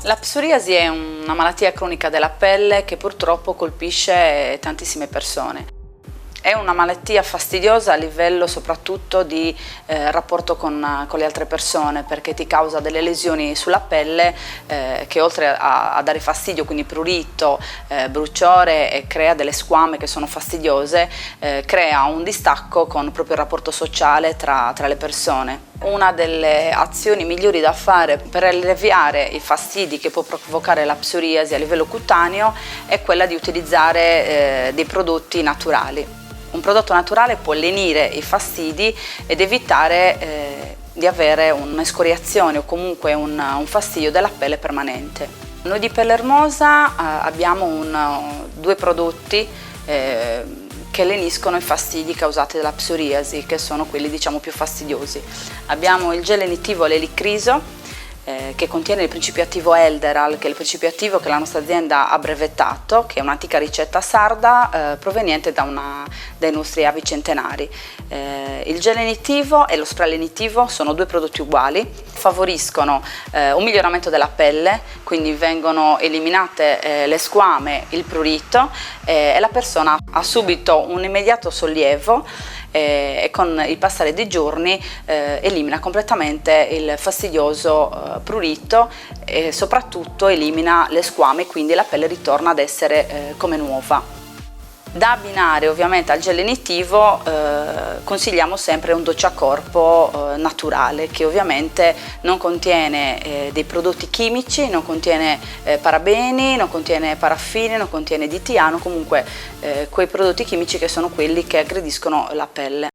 La psoriasi è una malattia cronica della pelle che purtroppo colpisce tantissime persone. È una malattia fastidiosa a livello soprattutto di rapporto con le altre persone, perché ti causa delle lesioni sulla pelle che oltre a dare fastidio, quindi prurito, bruciore, e crea delle squame che sono fastidiose, crea un distacco con proprio il rapporto sociale tra le persone. Una delle azioni migliori da fare per alleviare i fastidi che può provocare la psoriasi a livello cutaneo è quella di utilizzare dei prodotti naturali. Un prodotto naturale può lenire i fastidi ed evitare di avere un'escoriazione o comunque un fastidio della pelle permanente. Noi di Pelle Ermosa abbiamo due prodotti che leniscono i fastidi causati dalla psoriasi, che sono quelli diciamo più fastidiosi. Abbiamo il gel lenitivo all'elicriso, che contiene il principio attivo Elderal, che è il principio attivo che la nostra azienda ha brevettato, che è un'antica ricetta sarda proveniente dai nostri avi centenari. Il gel lenitivo e lo spray lenitivo sono due prodotti uguali, favoriscono un miglioramento della pelle, quindi vengono eliminate le squame, il prurito, e la persona ha subito un immediato sollievo e con il passare dei giorni elimina completamente il fastidioso prurito e soprattutto elimina le squame, quindi la pelle ritorna ad essere come nuova. Da abbinare ovviamente al gel lenitivo consigliamo sempre un doccia corpo naturale, che ovviamente non contiene dei prodotti chimici, non contiene parabeni, non contiene paraffine, non contiene DTA, comunque quei prodotti chimici che sono quelli che aggrediscono la pelle.